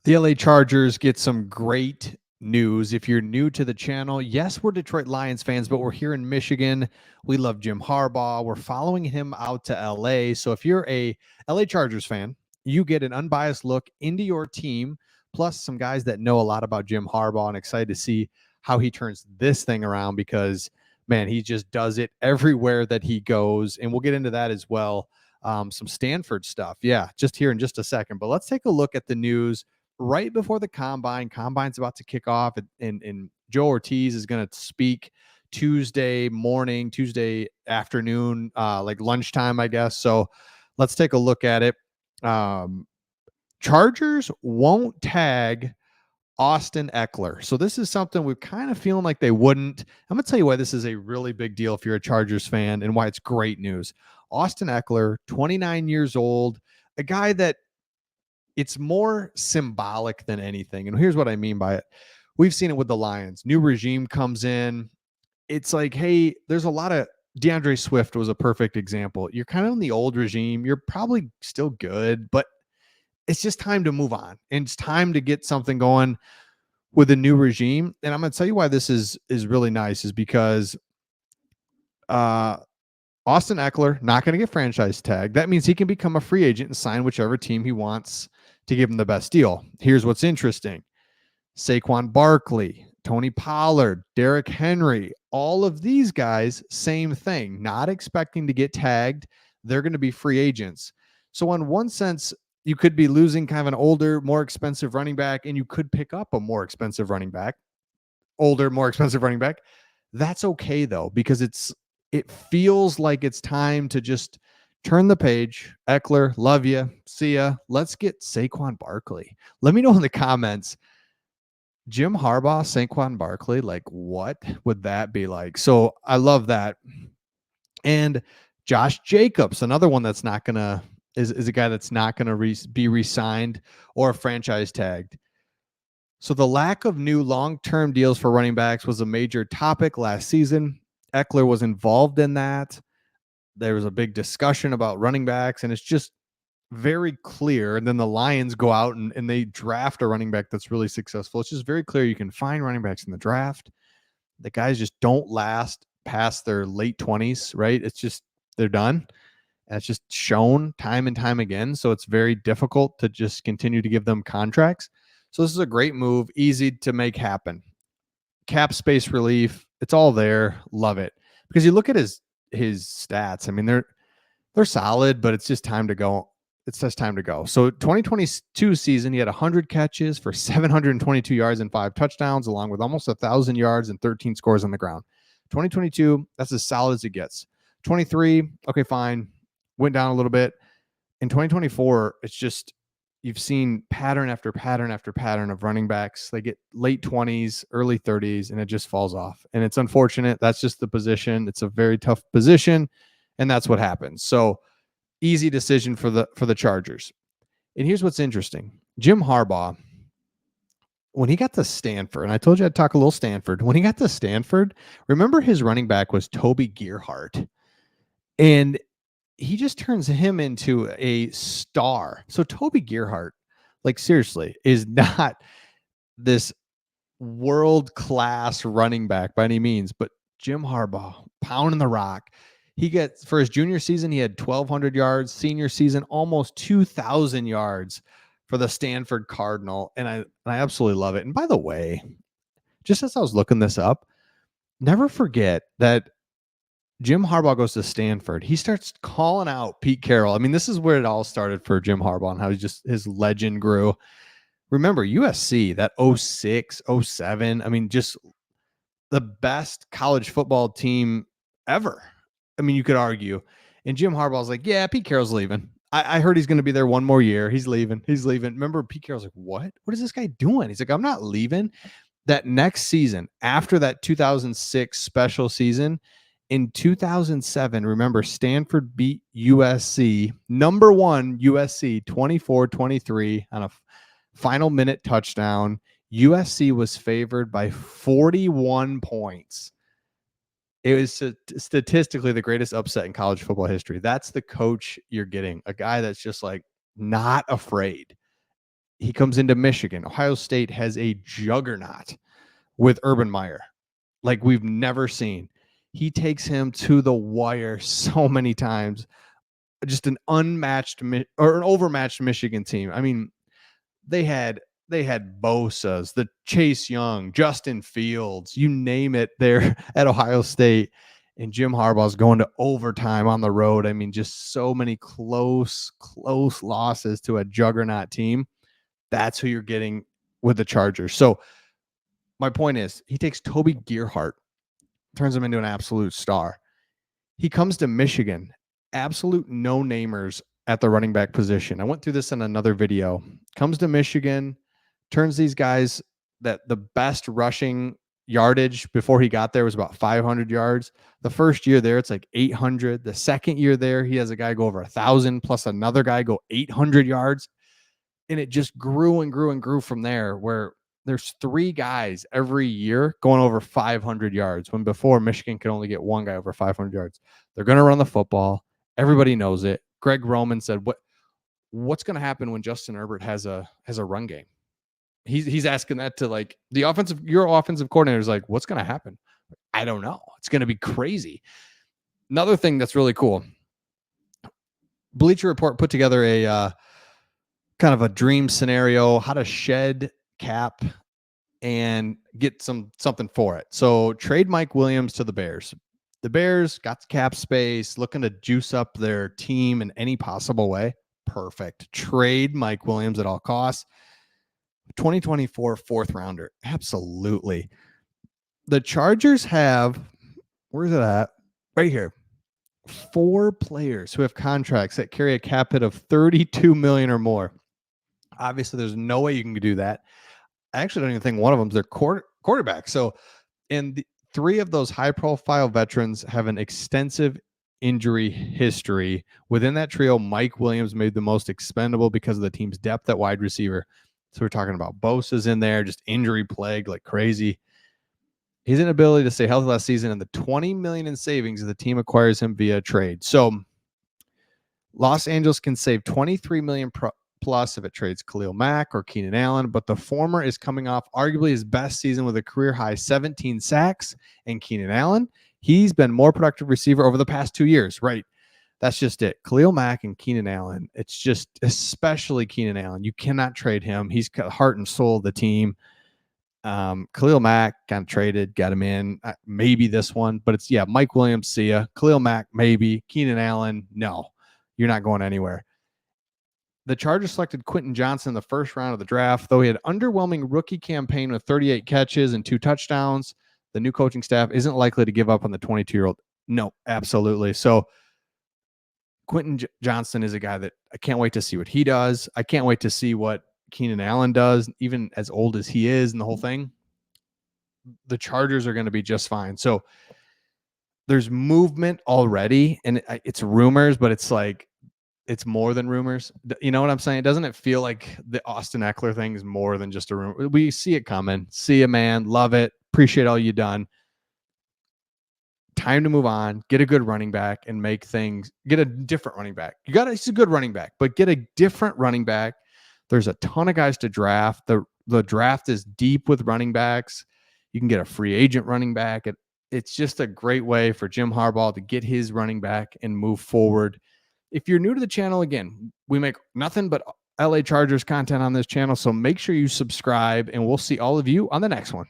The LA Chargers get some great news. If you're new to the channel, yes, we're Detroit Lions fans, but we're here in Michigan. We love Jim Harbaugh. We're following him out to LA. So if you're a LA Chargers fan, you get an unbiased look into your team, plus some guys that know a lot about Jim Harbaugh, and excited to see how he turns this thing around because, man, he just does it everywhere that he goes. And we'll get into that as well. Some Stanford stuff. Yeah, just here in just a second. But let's take a look at the news right before the combine. Combine's about to kick off, and Joe Ortiz is going to speak Tuesday morning, Tuesday afternoon, like lunchtime, I guess. So let's take a look at it. Um, Chargers won't tag Austin Eckler. So this is something we're kind of feeling like they wouldn't. I'm going to tell you why this is a really big deal if you're a Chargers fan and why it's great news. Austin Eckler, 29 years old, a guy that it's more symbolic than anything. And here's what I mean by it. We've seen it with the Lions. New regime comes in. It's like, hey, there's a lot of DeAndre Swift was a perfect example. You're kind of in the old regime. You're probably still good, but it's just time to move on. And it's time to get something going with a new regime. And I'm going to tell you why this is really nice is because uh Austin Eckler not going to get franchise tag. That means he can become a free agent and sign whichever team he wants to give him the best deal. Here's what's interesting. Saquon Barkley, Tony Pollard, Derrick Henry, all of these guys, same thing, not expecting to get tagged. They're going to be free agents. So, in one sense, you could be losing kind of an older, more expensive running back, and you could pick up a more expensive running back, older, more expensive running back. That's okay though, because it feels like it's time to just turn the page. Eckler, love you. See ya. Let's get Saquon Barkley. Let me know in the comments. Jim Harbaugh, Saquon Barkley, like what would that be like? So I love that. And Josh Jacobs, another one that's not gonna is a guy that's not gonna be re-signed or franchise tagged. So the lack of new long-term deals for running backs was a major topic last season. Eckler was involved in that. There was a big discussion about running backs, and it's just very clear. And then the Lions go out and they draft a running back that's really successful. It's just very clear you can find running backs in the draft. The guys just don't last past their late 20s, right? It's just they're done. And it's just shown time and time again. So it's very difficult to just continue to give them contracts. So this is a great move, easy to make happen. Cap space relief, it's all there. Love it. Because you look at his stats. I mean, they're solid, but it's just time to go. It's just time to go. So 2022 season, he had 100 catches for 722 yards and 5 touchdowns, along with almost 1,000 yards and 13 scores on the ground. 2022, that's as solid as it gets. 23, okay, fine. Went down a little bit. In 2024, it's just you've seen pattern after pattern after pattern of running backs. They get late 20s, early 30s, and it just falls off. And it's unfortunate. That's just the position. It's a very tough position, and that's what happens. So easy decision for the Chargers. And here's what's interesting. Jim Harbaugh, when he got to Stanford, and I told you I'd talk a little Stanford. When he got to Stanford, remember his running back was Toby Gerhart. And he just turns him into a star. So Toby Gerhart, like seriously, is not this world class running back by any means, but Jim Harbaugh pounding the rock. He gets for his junior season, he had 1,200 yards. Senior season, almost 2,000 yards for the Stanford Cardinal, and I absolutely love it. And by the way, just as I was looking this up, never forget that Jim Harbaugh goes to Stanford. He starts calling out Pete Carroll. I mean, this is where it all started for Jim Harbaugh and how his legend grew. Remember USC, that 06, 07. I mean, just the best college football team ever. I mean, you could argue. And Jim Harbaugh's like, yeah, Pete Carroll's leaving. I heard he's going to be there one more year. He's leaving. He's leaving. Remember, Pete Carroll's like, what? What is this guy doing? He's like, I'm not leaving. That next season, after that 2006 special season, in 2007, remember, Stanford beat USC, number one USC, 24-23 on a final minute touchdown. USC was favored by 41 points. It was statistically the greatest upset in college football history. That's the coach you're getting, a guy that's just like not afraid. He comes into Michigan. Ohio State has a juggernaut with Urban Meyer, like we've never seen. He takes him to the wire so many times. Just an unmatched or an overmatched Michigan team. I mean, they had Bosa's, the Chase Young, Justin Fields, you name it there at Ohio State. And Jim Harbaugh's going to overtime on the road. I mean, just so many close losses to a juggernaut team. That's who you're getting with the Chargers. So my point is, he takes Toby Gerhart, turns him into an absolute star. He comes to Michigan, absolute no-namers at the running back position. I went through this in another video. Comes to Michigan, turns these guys that the best rushing yardage before he got there was about 500 yards. The first year there, it's like 800. The second year there, he has a guy go over 1,000 plus another guy go 800 yards. And it just grew and grew and grew from there, where there's 3 guys every year going over 500 yards, when before Michigan could only get 1 guy over 500 yards. They're going to run the football. Everybody knows it. Greg Roman said, what's going to happen when Justin Herbert has a run game? He's asking that to like your offensive coordinator is like, what's going to happen? I don't know. It's going to be crazy. Another thing that's really cool. Bleacher Report put together a kind of a dream scenario, how to shed cap and get something for it. So trade Mike Williams to the Bears. The Bears got cap space, looking to juice up their team in any possible way. Perfect. Trade Mike Williams at all costs. 2024 4th rounder. Absolutely. The Chargers have, where's it at? Right here. 4 players who have contracts that carry a cap hit of $32 million or more. Obviously, there's no way you can do that. I actually don't even think one of them is their quarterback. So, and 3 of those high-profile veterans have an extensive injury history. Within that trio, Mike Williams made the most expendable because of the team's depth at wide receiver. So we're talking about Bosa's in there, just injury plagued like crazy. His inability to stay healthy last season and the $20 million in savings the team acquires him via trade. So Los Angeles can save $23 million plus if it trades Khalil Mack or Keenan Allen, but the former is coming off arguably his best season with a career high 17 sacks. And Keenan Allen, he's been more productive receiver over the past 2 years, right? That's just it. Khalil Mack and Keenan Allen, it's just especially Keenan Allen. You cannot trade him. He's got the heart and soul of the team. Khalil Mack kind of traded, got him in. Maybe this one, but it's, Mike Williams, see ya. Khalil Mack, maybe. Keenan Allen, no. You're not going anywhere. The Chargers selected Quentin Johnson in the first round of the draft, though he had an underwhelming rookie campaign with 38 catches and 2 touchdowns. The new coaching staff isn't likely to give up on the 22-year-old. No, absolutely. So Quentin Johnson is a guy that I can't wait to see what he does. I can't wait to see what Keenan Allen does, even as old as he is and the whole thing. The Chargers are going to be just fine. So there's movement already, and it's rumors, but it's like, it's more than rumors. You know what I'm saying? Doesn't it feel like the Austin Ekeler thing is more than just a rumor? We see it coming. See you, man. Love it. Appreciate all you done. Time to move on, get a good running back and get a different running back. It's a good running back, but get a different running back. There's a ton of guys to draft. The draft is deep with running backs. You can get a free agent running back. It's just a great way for Jim Harbaugh to get his running back and move forward. If you're new to the channel, again, we make nothing but LA Chargers content on this channel. So make sure you subscribe, and we'll see all of you on the next one.